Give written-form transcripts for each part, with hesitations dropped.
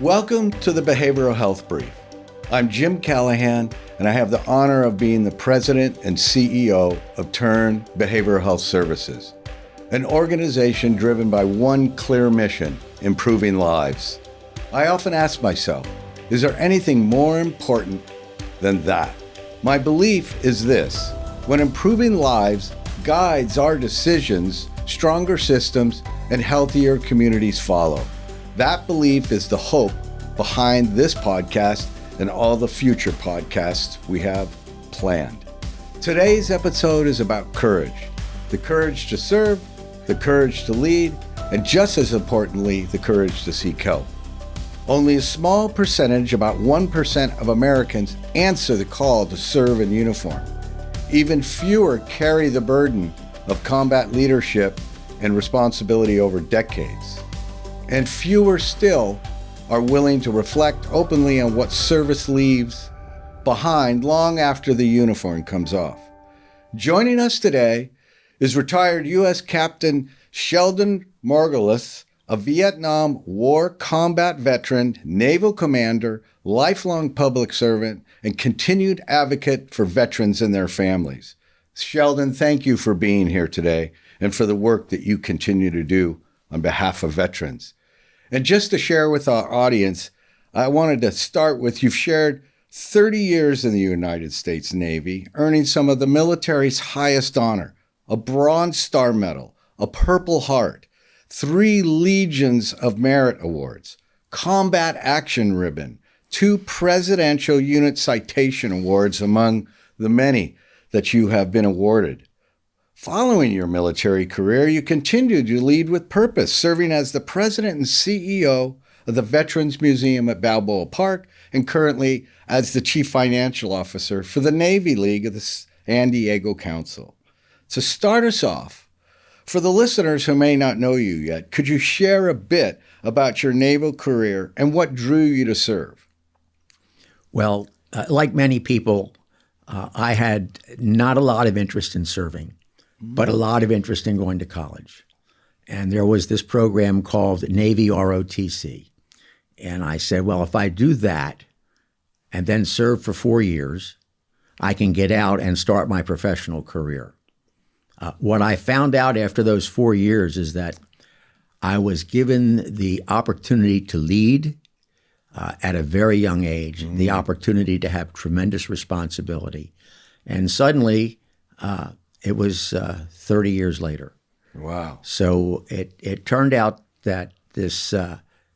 Welcome to the Behavioral Health Brief. I'm Jim Callaghan, and I have the honor of being the president and CEO of Turn Behavioral Health Services, an organization driven by one clear mission: improving lives. I often ask myself, is there anything more important than that? My belief is this: when improving lives guides our decisions, stronger systems and healthier communities follow. That belief is the hope behind this podcast and all the future podcasts we have planned. Today's episode is about courage. The courage to serve, the courage to lead, and just as importantly, the courage to seek help. Only a small percentage, about 1% of Americans, answer the call to serve in uniform. Even fewer carry the burden of combat leadership and responsibility over decades. And fewer still are willing to reflect openly on what service leaves behind long after the uniform comes off. Joining us today is retired U.S. Captain Sheldon Margolis, a Vietnam War combat veteran, naval commander, lifelong public servant, and continued advocate for veterans and their families. Sheldon, thank you for being here today and for the work that you continue to do on behalf of veterans. And just to share with our audience, I wanted to start with, you've shared 30 years in the United States Navy, earning some of the military's highest honor: a Bronze Star Medal, a Purple Heart, 3 Legions of Merit Awards, Combat Action Ribbon, 2 Presidential Unit Citation Awards, among the many that you have been awarded. Following your military career, you continued to lead with purpose, serving as the president and CEO of the Veterans Museum at Balboa Park, and currently as the chief financial officer for the Navy League of the San Diego Council. To start us off, for the listeners who may not know you yet, could you share a bit about your naval career and what drew you to serve? Well, like many people, I had not a lot of interest in serving, but a lot of interest in going to college. And there was this program called Navy ROTC. And I said, well, if I do that and then serve for 4 years, I can get out and start my professional career. What I found out after those 4 years is that I was given the opportunity to lead at a very young age, the opportunity to have tremendous responsibility. And suddenly, it was 30 years later. Wow. So it turned out that this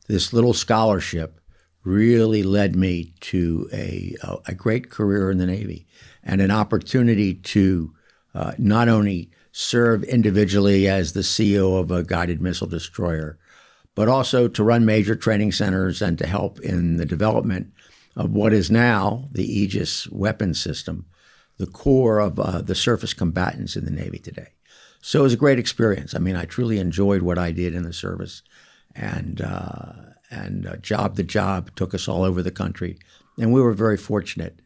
little scholarship really led me to a great career in the Navy and an opportunity to not only serve individually as the CEO of a guided missile destroyer, but also to run major training centers and to help in the development of what is now the Aegis weapon system, the core of the surface combatants in the Navy today. So it was a great experience. I mean, I truly enjoyed what I did in the service, and job to job took us all over the country, and we were very fortunate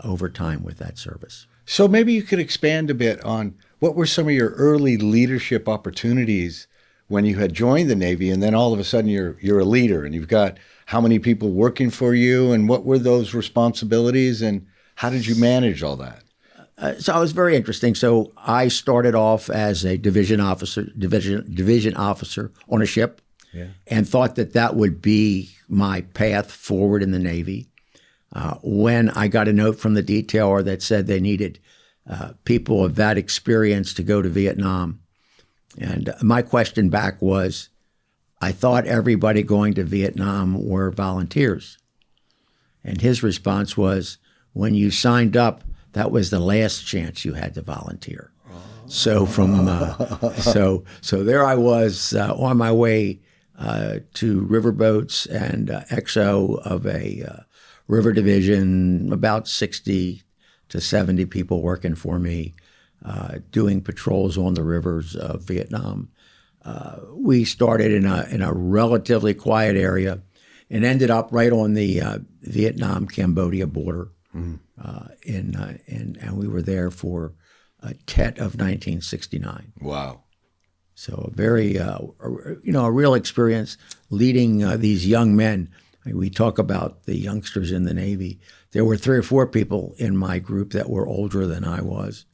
over time with that service. So maybe you could expand a bit on what were some of your early leadership opportunities when you had joined the Navy, and then all of a sudden you're a leader and you've got how many people working for you, and what were those responsibilities, and how did you manage all that? So it was very interesting. So I started off as a division officer on a ship, and thought that would be my path forward in the Navy. When I got a note from the detailer that said they needed people of that experience to go to Vietnam, and my question back was, I thought everybody going to Vietnam were volunteers. And his response was, when you signed up, that was the last chance you had to volunteer. So so there I was on my way to riverboats and XO of a river division, about 60 to 70 people working for me, doing patrols on the rivers of Vietnam. We started in a relatively quiet area and ended up right on the Vietnam-Cambodia border. And we were there for Tet of 1969. Wow. So a very, a real experience leading these young men We talk about the youngsters in the Navy. There were 3 or 4 people in my group that were older than I was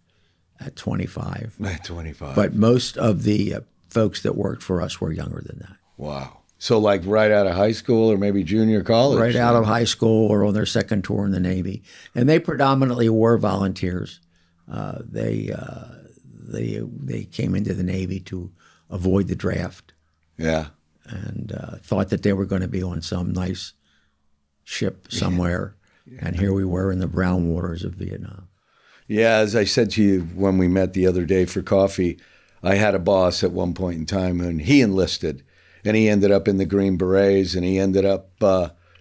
at 25. At 25. But most of the folks that worked for us were younger than that. Wow. So like right out of high school or maybe junior college? Right out of high school or on their second tour in the Navy. And they predominantly were volunteers. They came into the Navy to avoid the draft. Yeah. And thought that they were going to be on some nice ship somewhere. Yeah. And here we were in the brown waters of Vietnam. Yeah, as I said to you when we met the other day for coffee, I had a boss at one point in time, and he enlisted. And he ended up in the Green Berets, and he ended up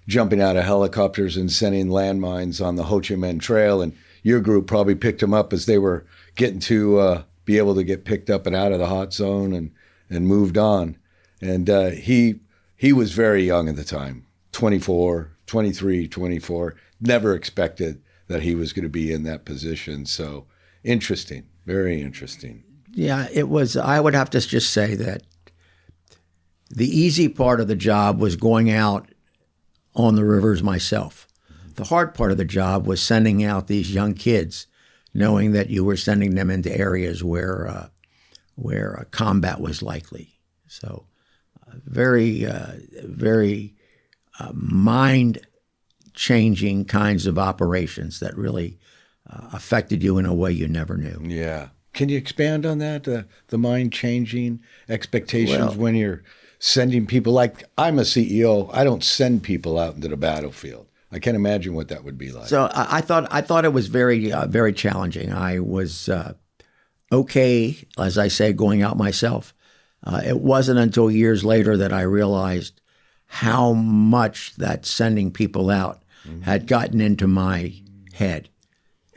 jumping out of helicopters and sending landmines on the Ho Chi Minh Trail. And your group probably picked him up as they were getting to be able to get picked up and out of the hot zone and moved on. And he was very young at the time, 24, 23, 24. Never expected that he was going to be in that position. So interesting, very interesting. Yeah, it was. I would have to just say that the easy part of the job was going out on the rivers myself. The hard part of the job was sending out these young kids, knowing that you were sending them into areas where combat was likely. So very mind-changing kinds of operations that really affected you in a way you never knew. Yeah. Can you expand on that, the mind-changing expectations when you're sending people? Like, I'm a CEO. I don't send people out into the battlefield. I can't imagine what that would be like. So I thought it was very challenging. I was okay, as I say, going out myself. It wasn't until years later that I realized how much that sending people out had gotten into my head,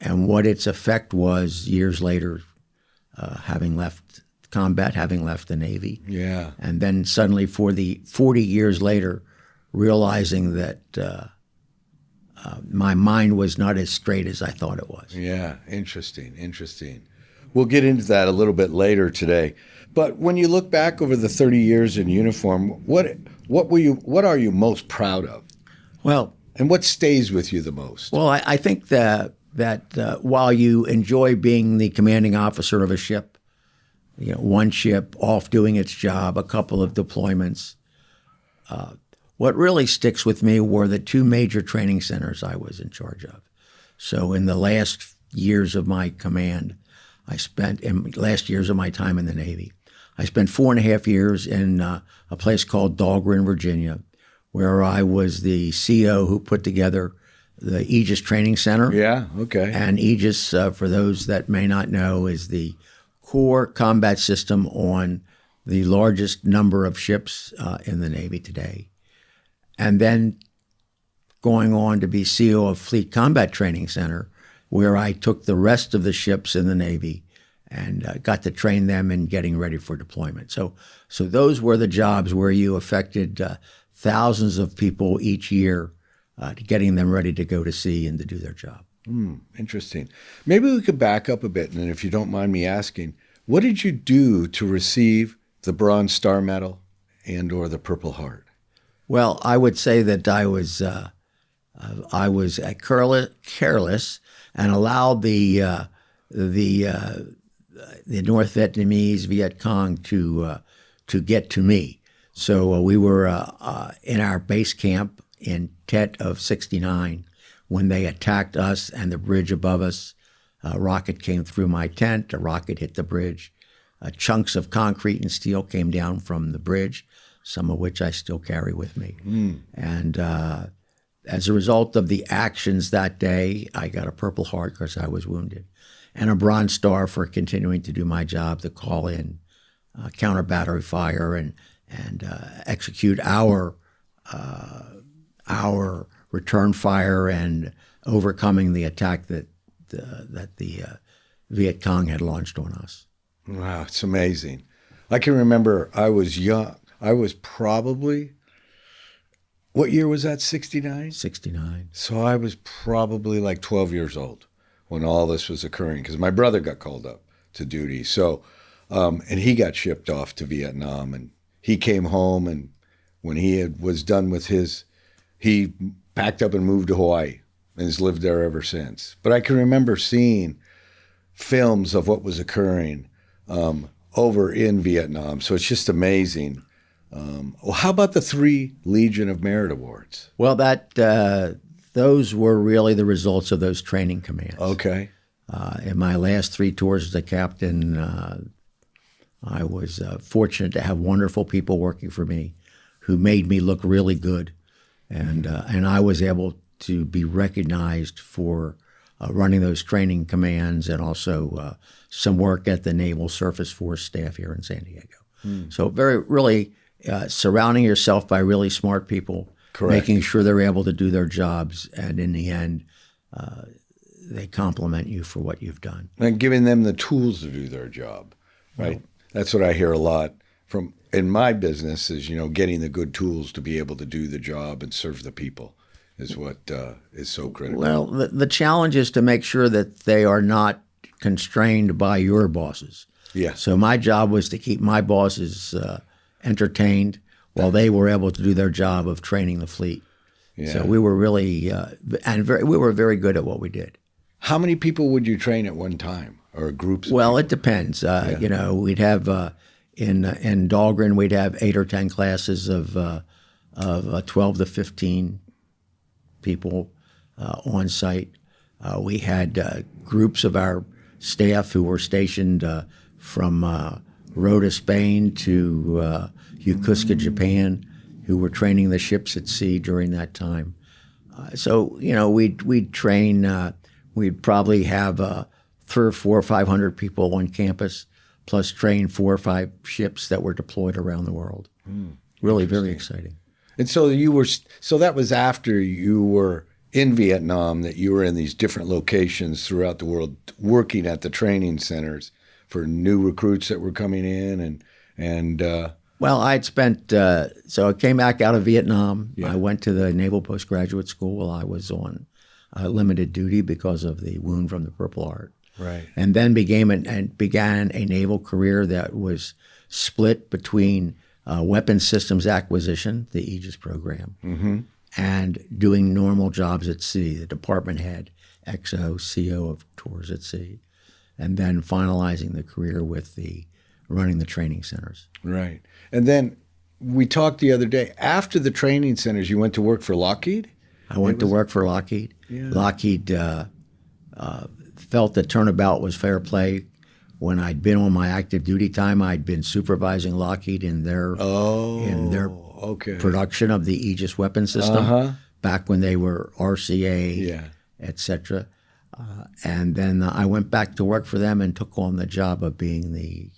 and what its effect was years later, having left combat, having left the Navy. Yeah. And then suddenly 40 years later, realizing that my mind was not as straight as I thought it was. Yeah, interesting. We'll get into that a little bit later today. But when you look back over the 30 years in uniform, what are you most proud of? Well, and what stays with you the most? Well, I think that while you enjoy being the commanding officer of a ship, one ship off doing its job, a couple of deployments, what really sticks with me were the 2 major training centers I was in charge of. So in the last years of my command, last years of my time in the Navy, I spent 4.5 years in a place called Dahlgren, Virginia, where I was the CO who put together the Aegis Training Center. Yeah, okay. And Aegis, for those that may not know, is the core combat system on the largest number of ships in the Navy today. And then going on to be CO of Fleet Combat Training Center, where I took the rest of the ships in the Navy and got to train them in getting ready for deployment. So those were the jobs where you affected thousands of people each year, getting them ready to go to sea and to do their job. Interesting. Maybe we could back up a bit, and if you don't mind me asking, what did you do to receive the Bronze Star Medal and or the Purple Heart? Well, I would say that I was careless and allowed the North Vietnamese Viet Cong to get to me. So we were in our base camp in Tet of '69 when they attacked us and the bridge above us. A rocket came through my tent. A rocket hit the bridge. Chunks of concrete and steel came down from the bridge, some of which I still carry with me. And as a result of the actions that day, I got a Purple Heart because I was wounded, and a Bronze Star for continuing to do my job to call in counter battery fire and execute our return fire and overcoming the attack that the Viet Cong had launched on us. Wow, it's amazing. I can remember I was young. I was probably, what year was that, 69? 69. So I was probably like 12 years old when all this was occurring because my brother got called up to duty. So, and he got shipped off to Vietnam, and he came home, and when he was done with his he packed up and moved to Hawaii and has lived there ever since. But I can remember seeing films of what was occurring over in Vietnam. So it's just amazing. Well, how about the 3 Legion of Merit Awards? Well, those were really the results of those training commands. Okay. In my last 3 tours as a captain, I was fortunate to have wonderful people working for me who made me look really good. And I was able to be recognized for running those training commands and also some work at the Naval Surface Force staff here in San Diego. So really surrounding yourself by really smart people, Correct. Making sure they're able to do their jobs, and in the end, they compliment you for what you've done. And giving them the tools to do their job, right? Well, that's what I hear a lot from in my business is, getting the good tools to be able to do the job and serve the people is what is so critical. Well, the challenge is to make sure that they are not constrained by your bosses. Yeah. So my job was to keep my bosses entertained while they were able to do their job of training the fleet. Yeah. So we were really, we were very good at what we did. How many people would you train at one time, or groups? Well, it depends. We'd have in Dahlgren, we'd have 8 or 10 classes of 12 to 15 people on site. We had groups of our staff who were stationed from Rota, Spain to Yokosuka, Japan, who were training the ships at sea during that time. We'd train. We'd probably have 300 or 400 or 500 people on campus, plus train 4 or 5 ships that were deployed around the world. Really, very exciting. And so that was after you were in Vietnam, that you were in these different locations throughout the world, working at the training centers for new recruits that were coming in, and. Well, I'd spent, so I came back out of Vietnam. Yeah. I went to the Naval Postgraduate School while I was on limited duty because of the wound from the Purple Heart. Right. And then began a naval career that was split between weapons systems acquisition, the Aegis program, and doing normal jobs at sea, the department head, XO, CO of tours at sea, and then finalizing the career with running the training centers. Right. And then we talked the other day, after the training centers, you went to work for Lockheed? I went to work for Lockheed. Yeah. Lockheed felt that turnabout was fair play. When I'd been on my active duty time, I'd been supervising Lockheed in their production of the Aegis weapon system back when they were RCA, et cetera. And then I went back to work for them and took on the job of being the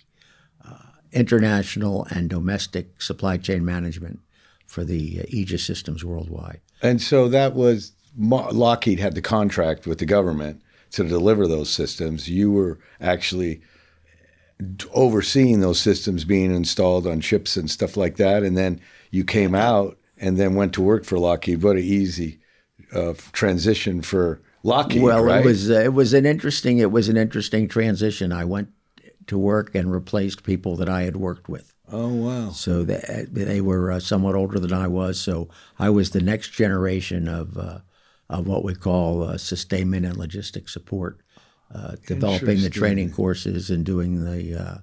international and domestic supply chain management for the Aegis systems worldwide. And so that was, Lockheed had the contract with the government to deliver those systems. You were actually overseeing those systems being installed on ships and stuff like that. And then you came out and then went to work for Lockheed. What an easy transition for Lockheed, well, right? it was an interesting transition. I went to work and replaced people that I had worked with. Oh, wow. So they were somewhat older than I was. So I was the next generation of what we call sustainment and logistics support, developing the training courses and doing the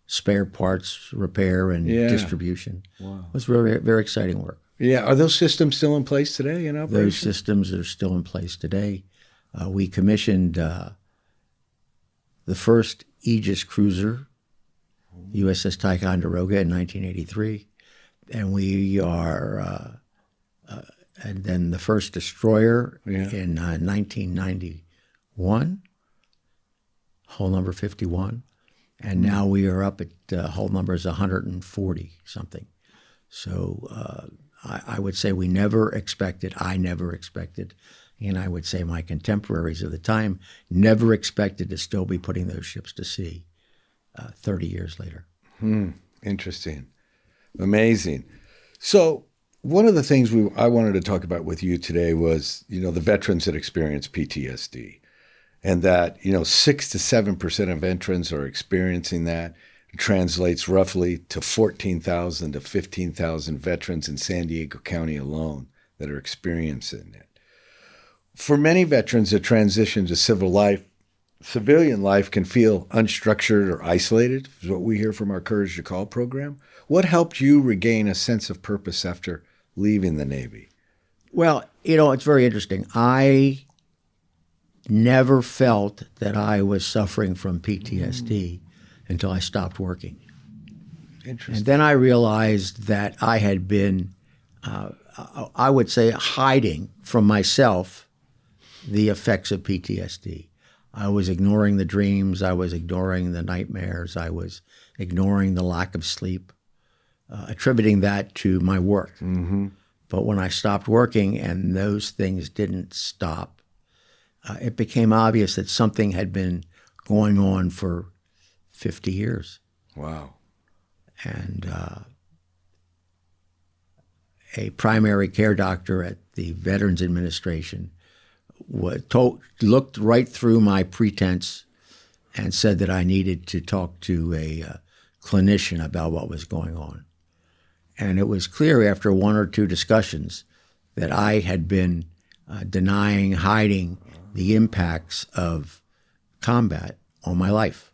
spare parts repair and distribution. Wow. It was very, very exciting work. Yeah. Are those systems still in place today in operation? Those systems are still in place today. We commissioned the first Aegis cruiser, USS Ticonderoga, in 1983, and we are, and then the first destroyer in 1991, hull number 51, and now we are up at hull numbers 140 something. So I would say I never expected, and I would say my contemporaries of the time never expected to still be putting those ships to sea 30 years later. Interesting. Amazing. So one of the things I wanted to talk about with you today was, the veterans that experience PTSD, and that, 6 to 7% of veterans are experiencing that. It translates roughly to 14,000 to 15,000 veterans in San Diego County alone that are experiencing it. For many veterans, the transition to civilian life can feel unstructured or isolated, is what we hear from our Courage to Call program. What helped you regain a sense of purpose after leaving the Navy? Well, it's very interesting. I never felt that I was suffering from PTSD until I stopped working. Interesting. And then I realized that I had been, I would say, hiding from myself the effects of PTSD. I was ignoring the dreams. I was ignoring the nightmares. I was ignoring the lack of sleep, attributing that to my work. Mm-hmm. But when I stopped working and those things didn't stop, it became obvious that something had been going on for 50 years. Wow. And a primary care doctor at the Veterans Administration looked right through my pretense and said that I needed to talk to a clinician about what was going on. And it was clear after one or two discussions that I had been denying, hiding the impacts of combat on my life.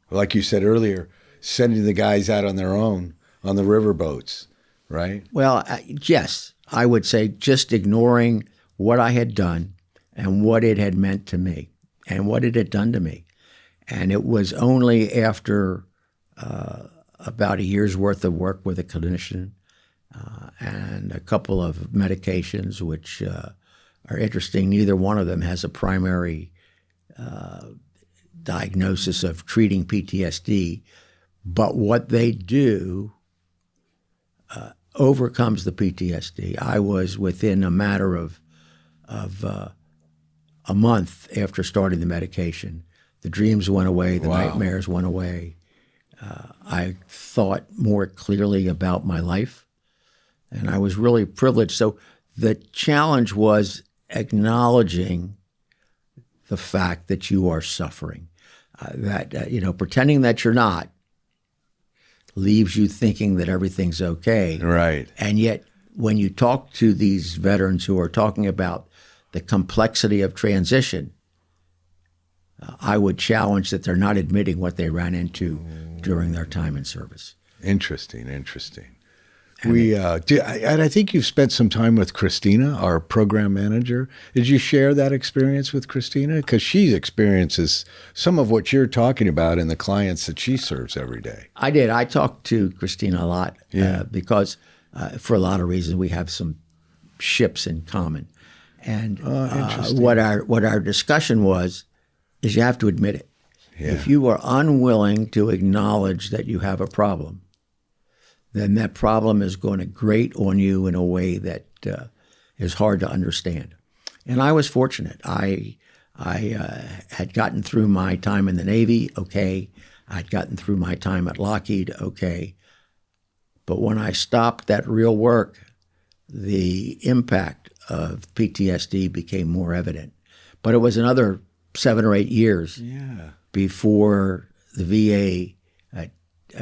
Like you said earlier, sending the guys out on their own on the riverboats, right? Well, yes, I would say just ignoring what I had done and what it had meant to me and what it had done to me. And it was only after about a year's worth of work with a clinician and a couple of medications, which are interesting. Neither one of them has a primary diagnosis of treating PTSD, but what they do overcomes the PTSD. I was within a matter of a month after starting the medication. The dreams went away, the nightmares went away. I thought more clearly about my life, and I was really privileged. So the challenge was acknowledging the fact that you are suffering, pretending that you're not leaves you thinking that everything's okay. Right. And yet, when you talk to these veterans who are talking about the complexity of transition, I would challenge that they're not admitting what they ran into during their time in service. Interesting. And I think you've spent some time with Christina, our program manager. Did you share that experience with Christina? Because she experiences some of what you're talking about in the clients that she serves every day. I did. I talked to Christina a lot because for a lot of reasons we have some ships in common. And what our discussion was is you have to admit it. Yeah. If you are unwilling to acknowledge that you have a problem, then that problem is going to grate on you in a way that is hard to understand. And I was fortunate. I had gotten through my time in the Navy, okay. I'd gotten through my time at Lockheed, okay. But when I stopped that real work, the impact of PTSD became more evident. But it was another 7 or 8 years before the VA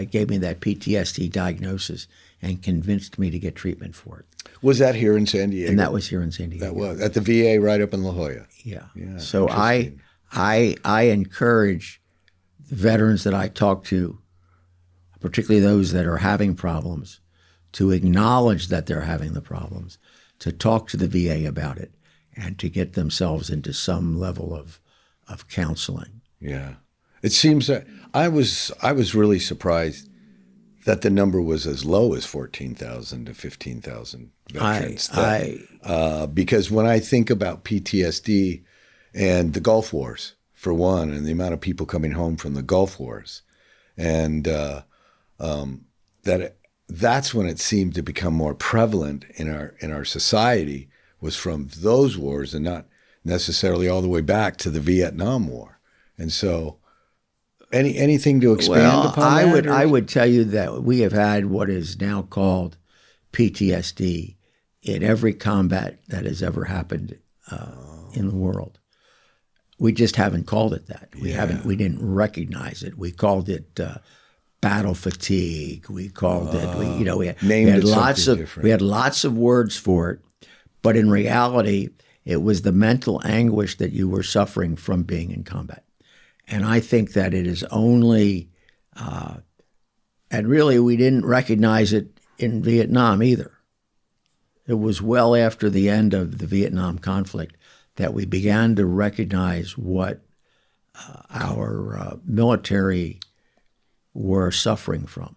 gave me that PTSD diagnosis and convinced me to get treatment for it. Was that here in San Diego? And that was here in San Diego. That was at the VA right up in La Jolla. Yeah. So I encourage the veterans that I talk to, particularly those that are having problems, to acknowledge that they're having the problems, to talk to the VA about it, and to get themselves into some level of counseling. Yeah. It seems that I was really surprised that the number was as low as 14,000 to 15,000 veterans. Because when I think about PTSD and the Gulf Wars, for one, and the amount of people coming home from the Gulf Wars, and that's when it seemed to become more prevalent in our society, was from those wars and not necessarily all the way back to the Vietnam War. And so anything to expand upon that? I would tell you that we have had what is now called PTSD in every combat that has ever happened in the world. We just haven't called it that. We didn't recognize it. We called it battle fatigue. We called it. We had lots of words for it, but in reality, it was the mental anguish that you were suffering from being in combat. And I think that it is only, and really we didn't recognize it in Vietnam either. It was well after the end of the Vietnam conflict that we began to recognize what our military were suffering from.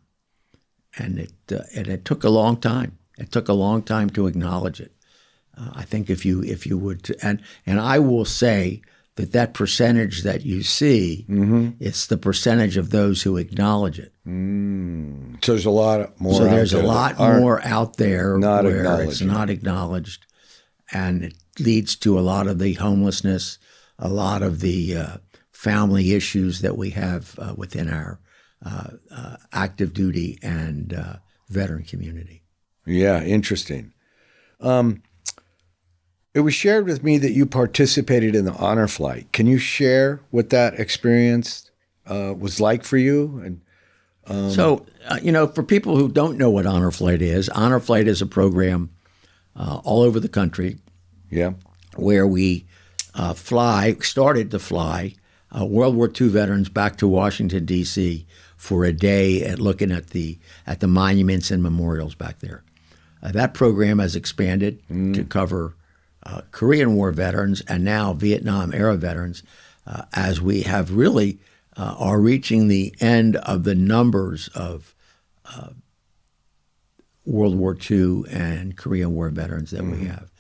And it took a long time. It took a long time to acknowledge it. I think if you would, and I will say that percentage that you see, it's the percentage of those who acknowledge it. So there's a lot more. So there's a lot more out there where it's it. not acknowledged, and it leads to a lot of the homelessness, a lot of the family issues that we have within our active duty and veteran community. Yeah, interesting. It was shared with me that you participated in the honor flight. Can you share what that experience was like for you? And So, for people who don't know what honor flight is a program all over the country. Yeah. Where we started to fly World War II veterans back to Washington, D.C. for a day at looking at the monuments and memorials back there. That program has expanded to cover Korean War veterans and now Vietnam-era veterans, as we have really are reaching the end of the numbers of World War II and Korean War veterans that we have.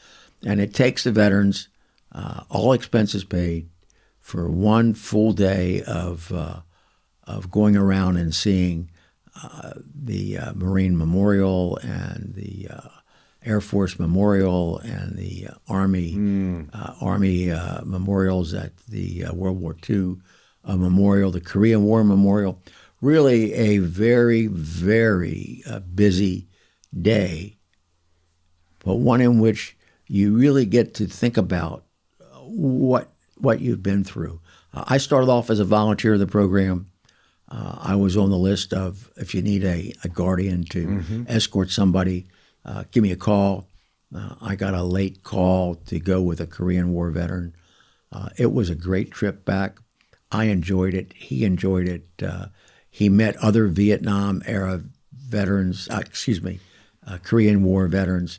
And it takes the veterans, all expenses paid, for one full day of going around and seeing the Marine Memorial and the Air Force Memorial and the Army memorials at the World War II memorial, the Korean War Memorial. Really a very, very busy day, but one in which you really get to think about what you've been through. I started off as a volunteer of the program. I was on the list of, if you need a guardian to escort somebody, give me a call. I got a late call to go with a Korean War veteran. It was a great trip back. I enjoyed it. He enjoyed it. He met other Vietnam-era veterans, Korean War veterans.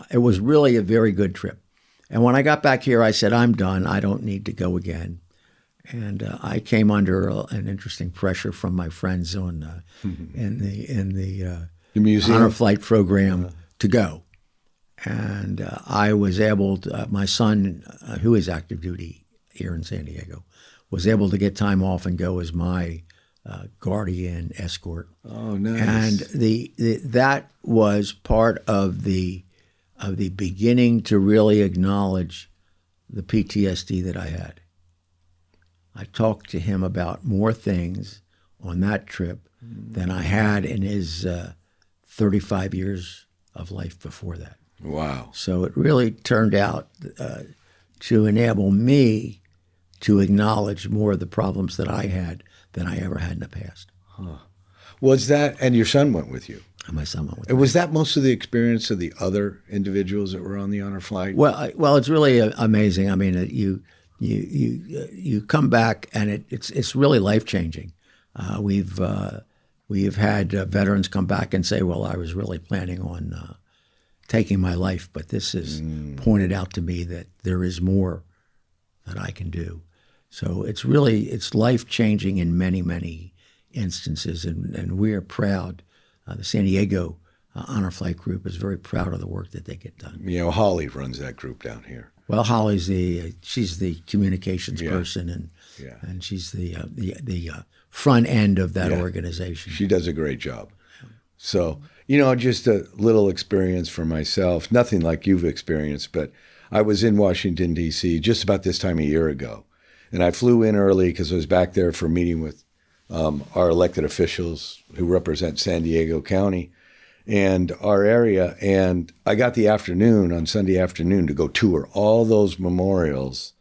It was really a very good trip. And when I got back here, I said, I'm done. I don't need to go again. And I came under an interesting pressure from my friends in the museum honor flight program to go. And I was able to, my son, who is active duty here in San Diego, was able to get time off and go as my guardian escort. Oh, nice. And that was part of the beginning to really acknowledge the PTSD that I had. I talked to him about more things on that trip than I had in his 35 years of life before that. Wow. So it really turned out to enable me to acknowledge more of the problems that I had than I ever had in the past. Huh. Was that, and your son went with you? And my son went with me. Was that most of the experience of the other individuals that were on the honor flight? Well, it's really amazing. I mean, you come back and it's really life-changing. We've had veterans come back and say, well, I was really planning on taking my life, but this has pointed out to me that there is more that I can do. So it's life-changing in many, many instances, and we are proud. The San Diego Honor Flight Group is very proud of the work that they get done. Holly runs that group down here. Well, Holly's she's the communications person, and she's the front end of that organization. She does a great job. So, just a little experience for myself, nothing like you've experienced, but I was in Washington, D.C. just about this time a year ago. And I flew in early because I was back there for a meeting with our elected officials who represent San Diego County and our area. And I got the afternoon, on Sunday afternoon, to go tour all those memorials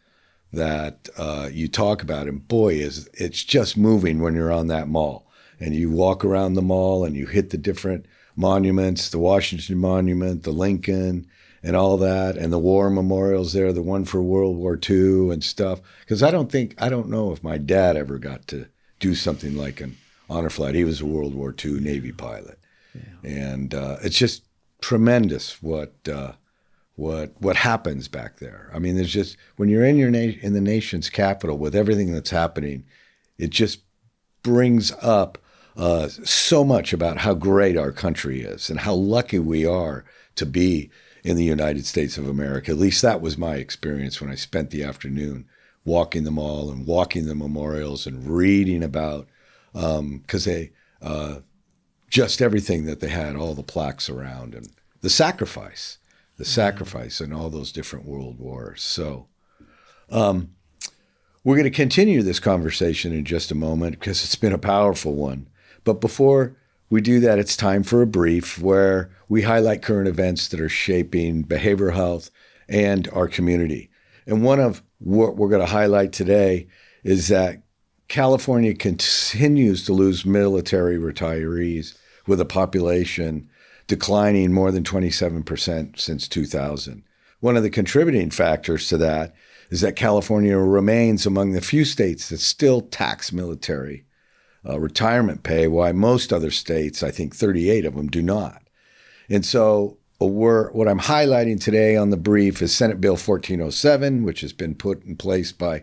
that you talk about. And boy, it's just moving when you're on that mall. and you walk around the mall and you hit the different monuments, the Washington Monument, the Lincoln, and all that, and the war memorials there, the one for World War II and stuff. Because I don't know if my dad ever got to do something like an honor flight. He was a World War II Navy pilot. Yeah. And it's just tremendous what happens back there. I mean, there's just, when you're in the nation's capital with everything that's happening, it just brings up so much about how great our country is and how lucky we are to be in the United States of America. At least that was my experience when I spent the afternoon walking the mall and walking the memorials and reading about, because they, just everything that they had, all the plaques around, and the sacrifice in all those different world wars. So we're going to continue this conversation in just a moment because it's been a powerful one. But before we do that, it's time for a brief where we highlight current events that are shaping behavioral health and our community. And one of what we're going to highlight today is that California continues to lose military retirees with a population declining more than 27% since 2000. One of the contributing factors to that is that California remains among the few states that still tax military retirement pay, while most other states, I think 38 of them, do not. And so what I'm highlighting today on the brief is Senate Bill 1407, which has been put in place by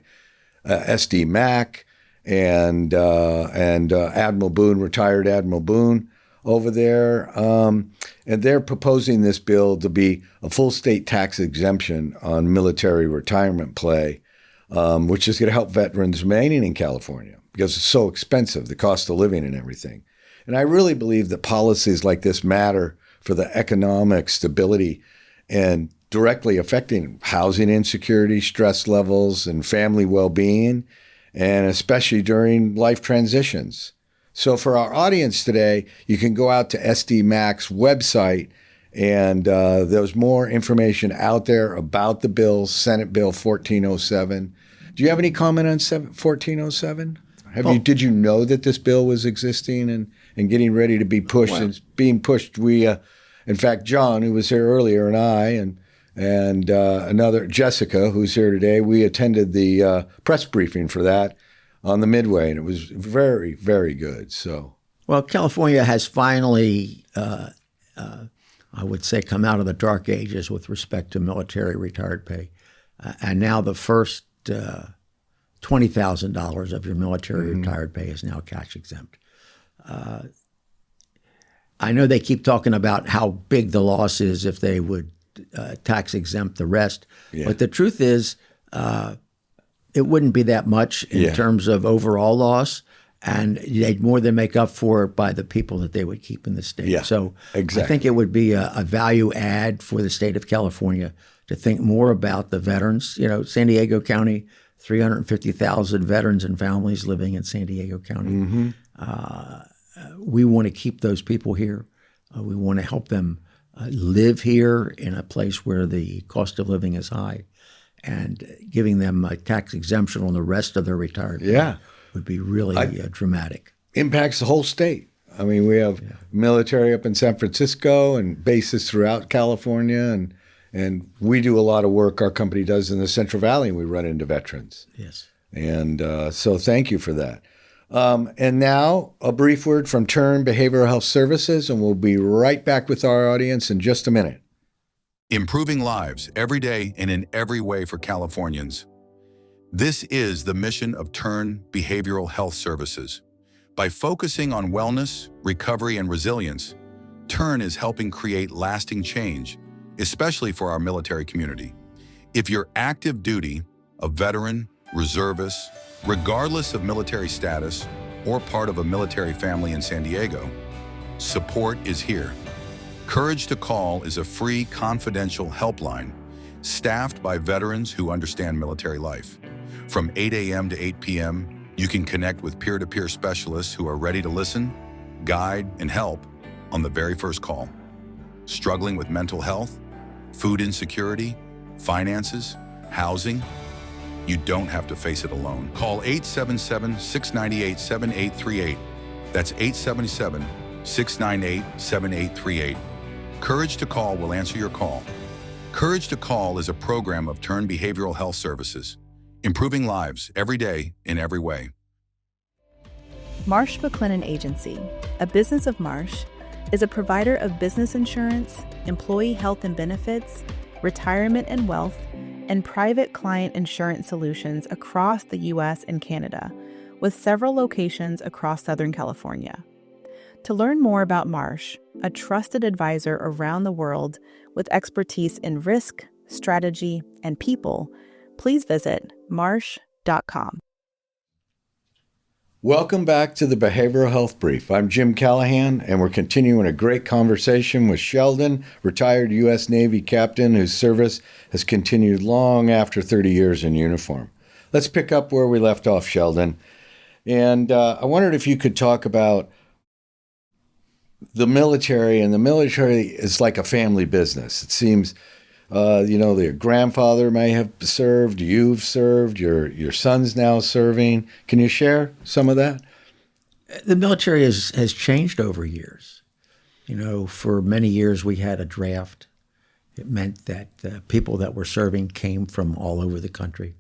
SD Mack and Admiral Boone, retired Admiral Boone over there. And they're proposing this bill to be a full state tax exemption on military retirement pay, which is going to help veterans remaining in California because it's so expensive, the cost of living and everything. And I really believe that policies like this matter for the economic stability and directly affecting housing insecurity, stress levels, and family well-being, and especially during life transitions. So for our audience today, you can go out to SD Mack's website, and there's more information out there about the bill, Senate Bill 1407. Do you have any comment on 1407? Did you know that this bill was existing and getting ready to be pushed? Well, it's being pushed. In fact, John, who was here earlier, and I, and another Jessica, who's here today, we attended the press briefing for that on the Midway, and it was very, very good. So, well, California has finally, I would say, come out of the dark ages with respect to military retired pay, and now the first $20,000 of your military retired pay is now cash exempt. I know they keep talking about how big the loss is if they would tax exempt the rest, but the truth is, it wouldn't be that much in terms of overall loss, and they'd more than make up for it by the people that they would keep in the state. Yeah, so exactly. I think it would be a value add for the state of California to think more about the veterans. You know, San Diego County, 350,000 veterans and families living in San Diego County. We want to keep those people here. We want to help them live here in a place where the cost of living is high, and giving them a tax exemption on the rest of their retired pay would be really dramatic. Impacts the whole state. I mean, we have military up in San Francisco and bases throughout California, and we do a lot of work, our company does, in the Central Valley, and we run into veterans. Yes. And so thank you for that. And now a brief word from Turn Behavioral Health Services, and we'll be right back with our audience in just a minute. Improving lives every day and in every way for Californians. This is the mission of Turn Behavioral Health Services. By focusing on wellness, recovery, and resilience, Turn is helping create lasting change, especially for our military community. If you're active duty, a veteran, reservist, regardless of military status, or part of a military family in San Diego, support is here. Courage to Call is a free, confidential helpline staffed by veterans who understand military life. From 8 a.m. to 8 p.m., you can connect with peer-to-peer specialists who are ready to listen, guide, and help on the very first call. Struggling with mental health, food insecurity, finances, housing? You don't have to face it alone. Call 877-698-7838 That's 877-698-7838. Courage to Call will answer your call. Courage to Call is a program of Turn Behavioral Health Services, improving lives every day in every way. Marsh McLennan Agency, a business of Marsh, is a provider of business insurance, employee health and benefits, retirement and wealth, and private client insurance solutions across the U.S. and Canada, with several locations across Southern California. To learn more about Marsh, a trusted advisor around the world with expertise in risk, strategy, and people, please visit marsh.com. Welcome back to the Behavioral Health Brief. I'm Jim Callaghan, and we're continuing a great conversation with Sheldon, retired U.S. Navy captain whose service has continued long after 30 years in uniform. Let's pick up where we left off, Sheldon. And I wondered if you could talk about the military, and the military is like a family business. It seems, your grandfather may have served, you've served, your son's now serving. Can you share some of that? The military has changed over years. For many years we had a draft. It meant that the people that were serving came from all over the country.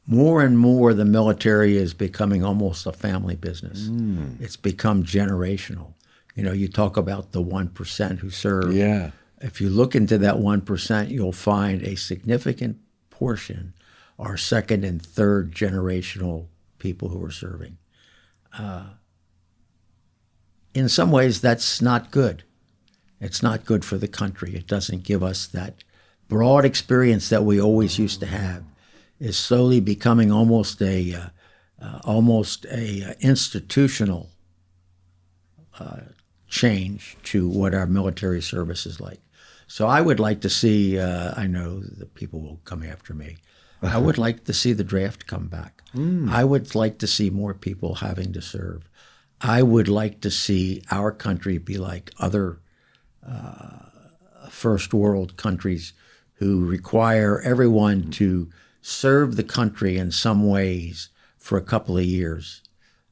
More and more, the military is becoming almost a family business. It's become generational. You talk about the 1% who serve. Yeah. If you look into that 1%, you'll find a significant portion are second and third generational people who are serving. In some ways, that's not good. It's not good for the country. It doesn't give us that broad experience that we always used to have. Is slowly becoming almost a institutional change to what our military service is like. So I would like to see. I know that people will come after me. I would like to see the draft come back. I would like to see more people having to serve. I would like to see our country be like other first world countries who require everyone to serve the country in some ways for a couple of years.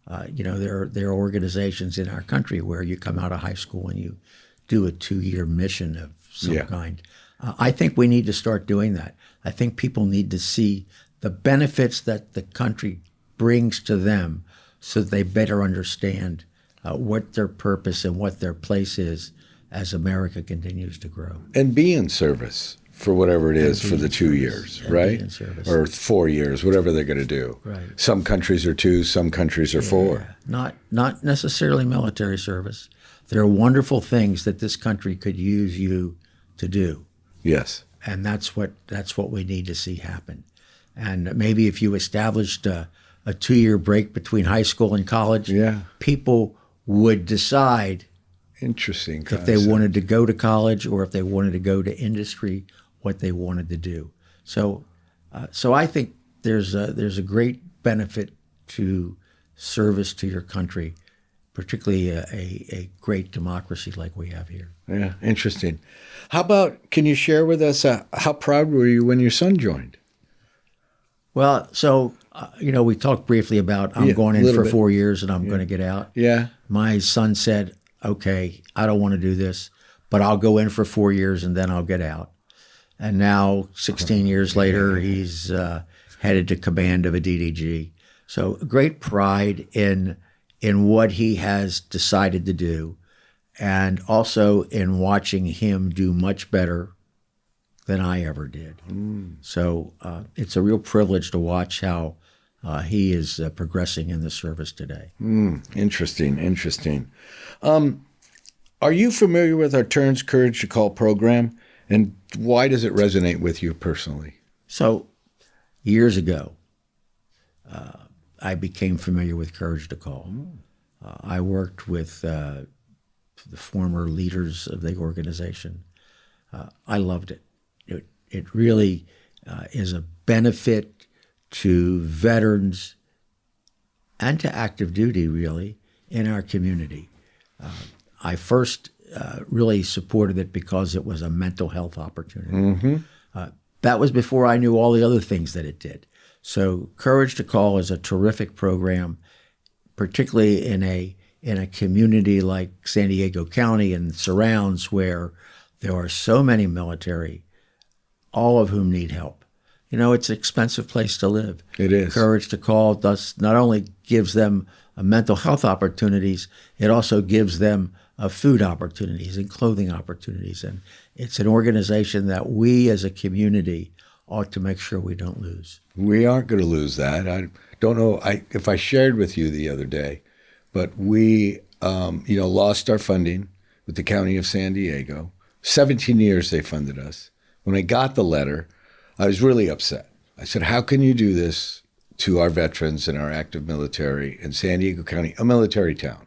There are organizations in our country where you come out of high school and you do a 2-year mission of some kind. I think we need to start doing that. I think people need to see the benefits that the country brings to them so that they better understand what their purpose and what their place is as America continues to grow. And be in service for whatever it is for the 2 years, right? Or 4 years, whatever they're going to do. Right. Some countries are 2, some countries are 4. Not necessarily military service. There are wonderful things that this country could use you to do. Yes. And that's what we need to see happen. And maybe if you established a 2-year break between high school and college, people would decide Interesting if they wanted to go to college or if they wanted to go to industry, what they wanted to do. So I think there's a great benefit to service to your country, particularly a great democracy like we have here. Yeah, interesting. How about, can you share with us, how proud were you when your son joined? Well, so, we talked briefly about I'm going in for 4 years and I'm going to get out. Yeah. My son said, okay, I don't want to do this, but I'll go in for 4 years and then I'll get out. And now, 16 years later, he's headed to command of a DDG. So great pride in what he has decided to do, and also in watching him do much better than I ever did. So it's a real privilege to watch how he is progressing in the service today. Interesting. Are you familiar with our Turns Courage to Call program? And why does it resonate with you personally? So, years ago, I became familiar with Courage to Call. I worked with the former leaders of the organization. I loved it. It really is a benefit to veterans and to active duty, really, in our community. I first really supported it because it was a mental health opportunity. That was before I knew all the other things that it did. So Courage to Call is a terrific program, particularly in a community like San Diego County and surrounds where there are so many military, all of whom need help. You know, it's an expensive place to live. It is. Courage to Call does not only gives them mental health opportunities, it also gives them food opportunities and clothing opportunities. And it's an organization that we as a community ought to make sure we don't lose. We aren't going to lose that. I don't know if I shared with you the other day, but we lost our funding with the County of San Diego. 17 years they funded us. When I got the letter, I was really upset. I said, how can you do this to our veterans and our active military in San Diego County, a military town?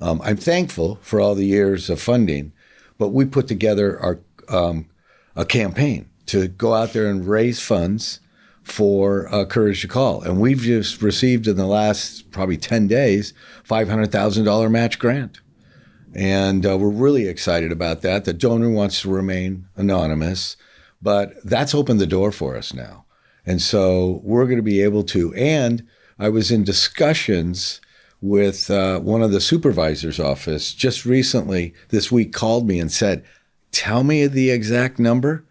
I'm thankful for all the years of funding, but we put together a campaign to go out there and raise funds for Courage to Call. And we've just received in the last probably 10 days, $500,000 match grant. And we're really excited about that. The donor wants to remain anonymous, but that's opened the door for us now. And so we're going to be able to, and I was in discussions with one of the supervisor's office just recently this week, called me and said, tell me the exact number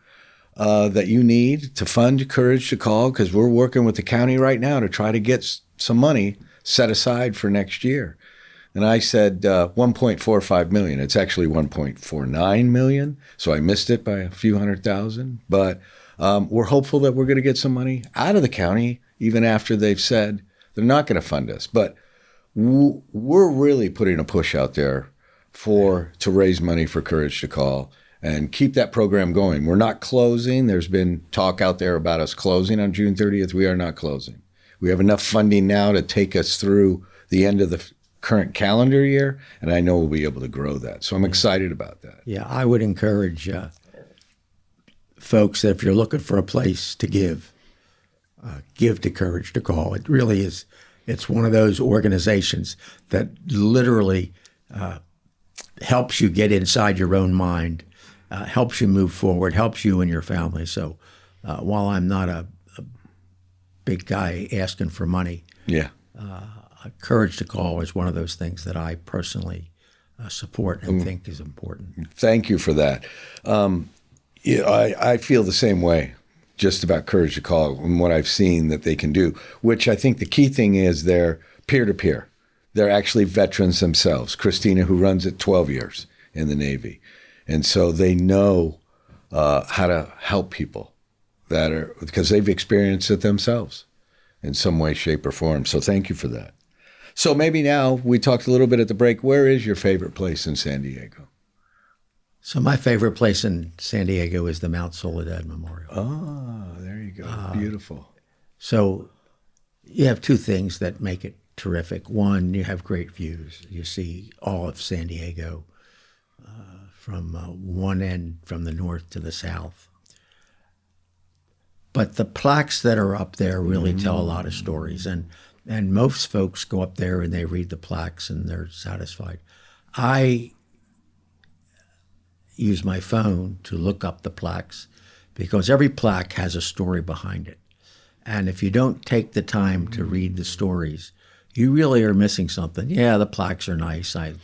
that you need to fund Courage to Call, because we're working with the county right now to try to get some money set aside for next year. And I said 1.45 million. It's actually 1.49 million. So I missed it by a few $100,000. But we're hopeful that we're going to get some money out of the county, even after they've said they're not going to fund us. But we're really putting a push out there to raise money for Courage to Call and keep that program going. We're not closing. There's been talk out there about us closing on June 30th. We are not closing. We have enough funding now to take us through the end of the current calendar year, and I know we'll be able to grow that. So I'm excited about that. Yeah, I would encourage folks that if you're looking for a place to give to Courage to Call. It really is. It's one of those organizations that literally helps you get inside your own mind, helps you move forward, helps you and your family. So while I'm not a big guy asking for money, Courage to Call is one of those things that I personally support and think is important. Thank you for that. I feel the same way just about Courage to Call and what I've seen that they can do, which I think the key thing is they're peer-to-peer. They're actually veterans themselves. Christina, who runs it 12 years in the Navy. And so they know how to help people because they've experienced it themselves in some way, shape, or form. So thank you for that. So maybe now, we talked a little bit at the break, where is your favorite place in San Diego? So my favorite place in San Diego is the Mount Soledad Memorial. Oh, there you go. Beautiful. So you have two things that make it terrific. One, you have great views. You see all of San Diego from one end, from the north to the south. But the plaques that are up there really tell a lot of stories. And most folks go up there and they read the plaques and they're satisfied. I use my phone to look up the plaques because every plaque has a story behind it. And if you don't take the time to read the stories, you really are missing something. Yeah, the plaques are nice. I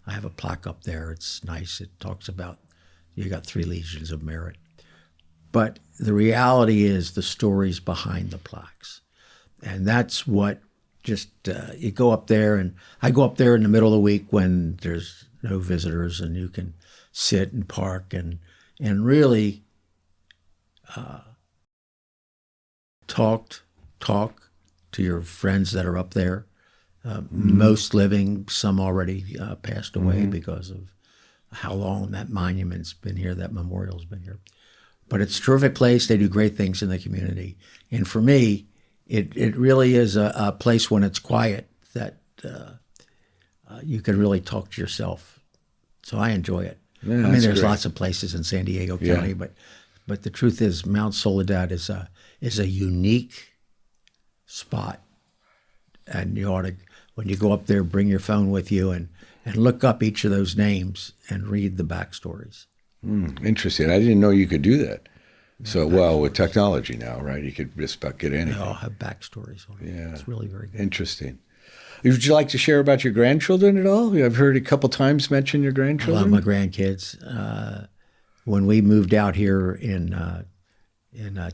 have a plaque up there. It's nice. It talks about you got 3 Legions of Merit. But the reality is the stories behind the plaques. And that's what you go up there, and I go up there in the middle of the week when there's no visitors and you can sit and park and really talk to your friends that are up there. Most living, some already passed away because of how long that monument's been here, that memorial's been here. But it's a terrific place. They do great things in the community. And for me, it really is a place when it's quiet that you can really talk to yourself. So I enjoy it. Yeah, I mean, there's great. Lots of places in San Diego County, but the truth is Mount Soledad is a unique spot. And you ought to, when you go up there, bring your phone with you and look up each of those names and read the backstories. Interesting. I didn't know you could do that. So, well, with technology now, right, you could just about get anything. They all have backstories on it. Yeah. It's really very good. Interesting. Would you like to share about your grandchildren at all? I've heard a couple times mention your I grandchildren. love my grandkids. When we moved out here in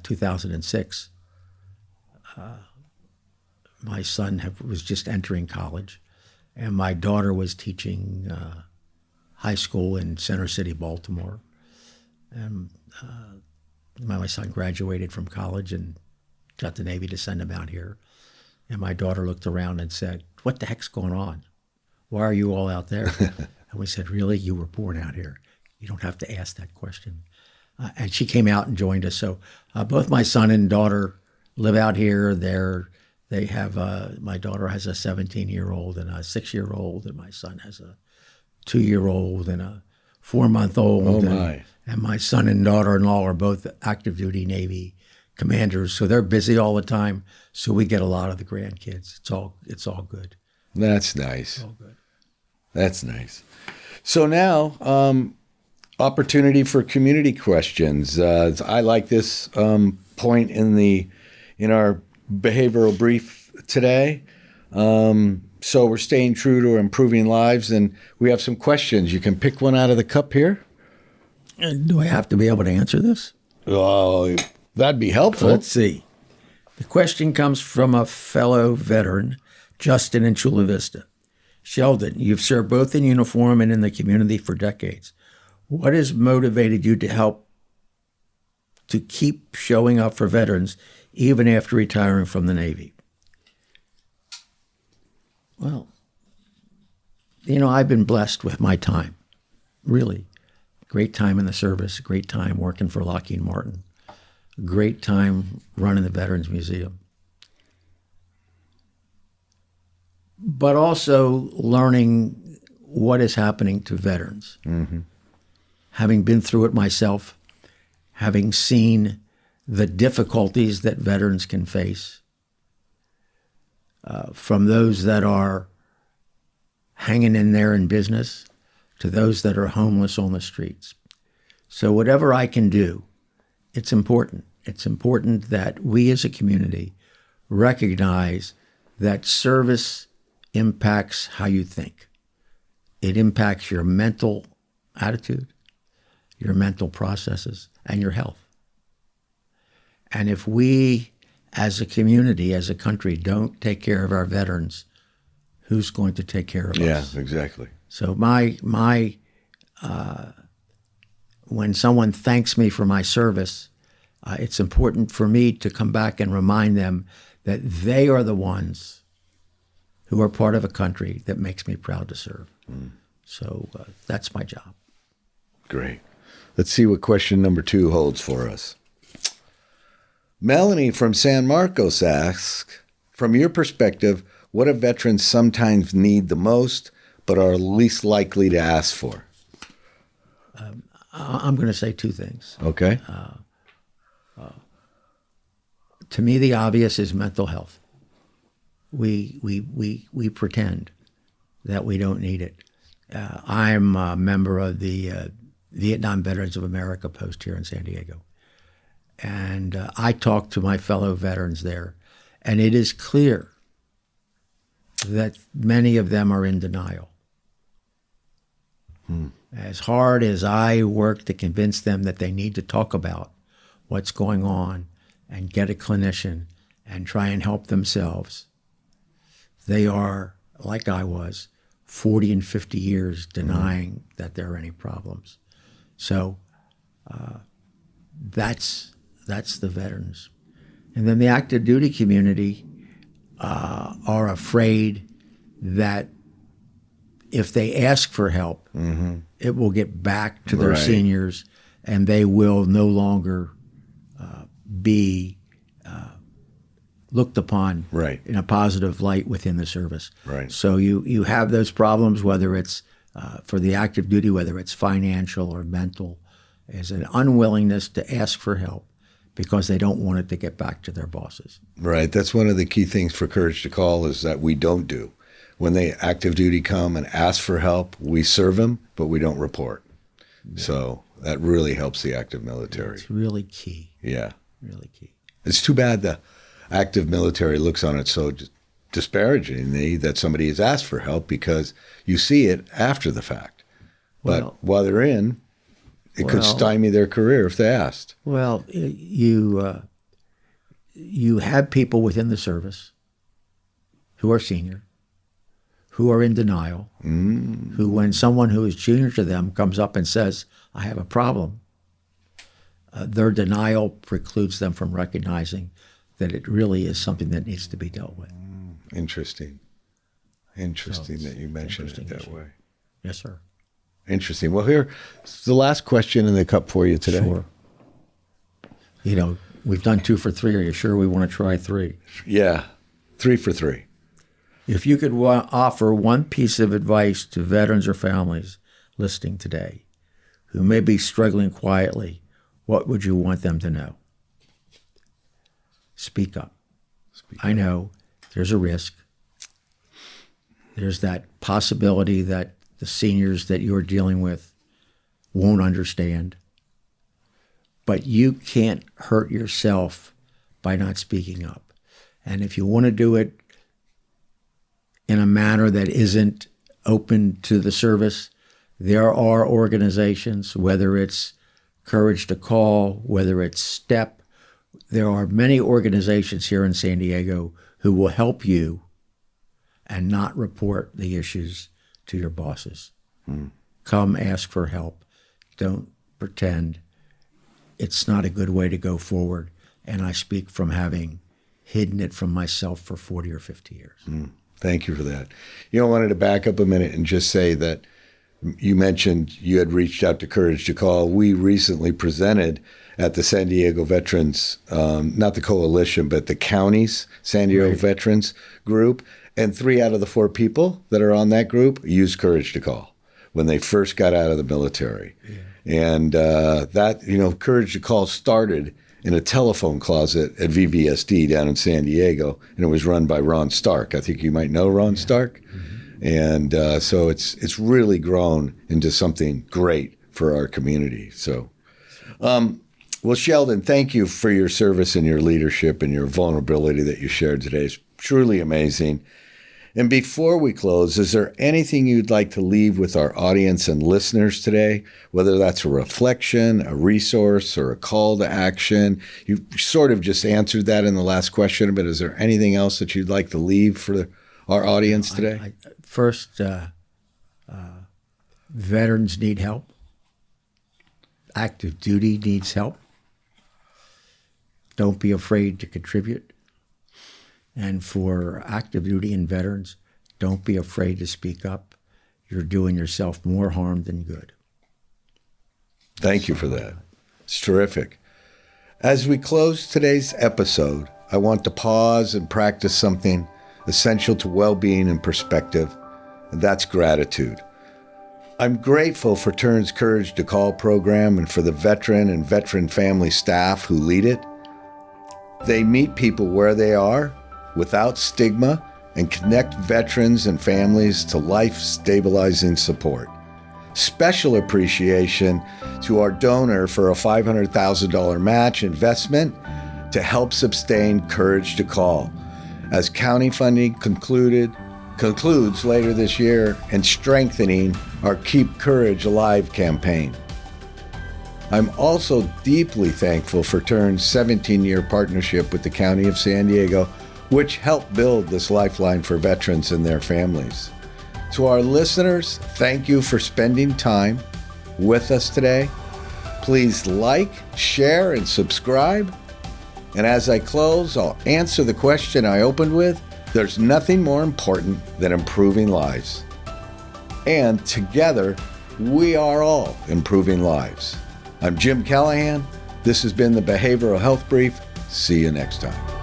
2006, my son was just entering college, and my daughter was teaching high school in Center City, Baltimore. And my son graduated from college and got the Navy to send him out here. And my daughter looked around and said, "What the heck's going on? Why are you all out there?" And we said, "Really? You were born out here. You don't have to ask that question." And she came out and joined us. So both my son and daughter live out here. They have, my daughter has a 17-year-old and a 6-year-old, and my son has a 2-year-old and a 4-month-old. Oh, my. And my son and daughter-in-law are both active duty Navy commanders, so they're busy all the time. So we get a lot of the grandkids. It's all good. That's nice. It's all good. That's nice. So now, opportunity for community questions. I like this point in our behavioral brief today. So we're staying true to improving lives, and we have some questions. You can pick one out of the cup here. And do I have to be able to answer this? Oh, that'd be helpful. Let's see. The question comes from a fellow veteran, Justin in Chula Vista. Sheldon, you've served both in uniform and in the community for decades. What has motivated you to help to keep showing up for veterans even after retiring from the Navy? Well, I've been blessed with my time, really. Great time in the service, great time working for Lockheed Martin, great time running the Veterans Museum. But also learning what is happening to veterans. Mm-hmm. Having been through it myself, having seen the difficulties that veterans can face, from those that are hanging in there in business to those that are homeless on the streets. So whatever I can do, it's important. It's important that we as a community recognize that service impacts how you think. It impacts your mental attitude, your mental processes, and your health. And if we, as a community, as a country, don't take care of our veterans, who's going to take care of us? Yeah, exactly. So when someone thanks me for my service, it's important for me to come back and remind them that they are the ones who are part of a country that makes me proud to serve. Mm. So that's my job. Great. Let's see what question number 2 holds for us. Melanie from San Marcos asks, from your perspective, what do veterans sometimes need the most but are least likely to ask for? I'm going to say 2 things. Okay. To me, the obvious is mental health. We pretend that we don't need it. I'm a member of the Vietnam Veterans of America post here in San Diego. And I talk to my fellow veterans there, and it is clear that many of them are in denial. As hard as I work to convince them that they need to talk about what's going on and get a clinician and try and help themselves, they are, like I was, 40 and 50 years denying that there are any problems. So that's the veterans. And then the active duty community are afraid that if they ask for help, it will get back to their Right. seniors and they will no longer be looked upon Right. in a positive light within the service. Right. So you have those problems, whether it's for the active duty, whether it's financial or mental, is an unwillingness to ask for help because they don't want it to get back to their bosses. Right. That's one of the key things for Courage to Call is that we don't do. When they active duty come and ask for help, we serve them, but we don't report. Yeah. So that really helps the active military. It's really key. Yeah. Really key. It's too bad the active military looks on it so disparagingly that somebody has asked for help because you see it after the fact. But while they're in, it could stymie their career if they asked. Well, you have people within the service who are senior, who are in denial, who when someone who is junior to them comes up and says, I have a problem, their denial precludes them from recognizing that it really is something that needs to be dealt with. Interesting. Interesting that you mentioned it that way. Yes, sir. Interesting. Well, here's the last question in the cup for you today. Sure. You know, we've done 2 for 3. Are you sure we want to try 3? Yeah, 3 for 3. If you could offer one piece of advice to veterans or families listening today who may be struggling quietly, what would you want them to know? Speak up. I know there's a risk. There's that possibility that the seniors that you're dealing with won't understand. But you can't hurt yourself by not speaking up. And if you want to do it in a manner that isn't open to the service, there are organizations, whether it's Courage to Call, whether it's STEP, there are many organizations here in San Diego who will help you and not report the issues to your bosses. Come ask for help. Don't pretend. It's not a good way to go forward. And I speak from having hidden it from myself for 40 or 50 years. Thank you for that. You know, I wanted to back up a minute and just say that you mentioned you had reached out to Courage to Call. We recently presented at the San Diego Veterans, not the coalition, but the county's San Diego Veterans group. And 3 out of the 4 people that are on that group used Courage to Call when they first got out of the military. And that, you know, Courage to Call started in a telephone closet at VVSD down in San Diego, and it was run by Ron Stark. I think you might know Ron Stark. And so it's really grown into something great for our community. So, well, Sheldon, thank you for your service and your leadership and your vulnerability that you shared today. It's truly amazing. And before we close, is there anything you'd like to leave with our audience and listeners today, whether that's a reflection, a resource, or a call to action? You sort of just answered that in the last question, but is there anything else that you'd like to leave for our audience today? First, veterans need help. Active duty needs help. Don't be afraid to contribute. And for active duty and veterans, don't be afraid to speak up. You're doing yourself more harm than good. Thank you for that. It's terrific. As we close today's episode, I want to pause and practice something essential to well-being and perspective, and that's gratitude. I'm grateful for TURN's Courage to Call program and for the veteran and veteran family staff who lead it. They meet people where they are without stigma and connect veterans and families to life-stabilizing support. Special appreciation to our donor for a $500,000 match investment to help sustain Courage to Call, as county funding concludes later this year and strengthening our Keep Courage Alive campaign. I'm also deeply thankful for TURN's 17-year partnership with the County of San Diego, which helped build this lifeline for veterans and their families. To our listeners, thank you for spending time with us today. Please like, share, and subscribe. And as I close, I'll answer the question I opened with. There's nothing more important than improving lives. And together, we are all improving lives. I'm Jim Callaghan. This has been the Behavioral Health Brief. See you next time.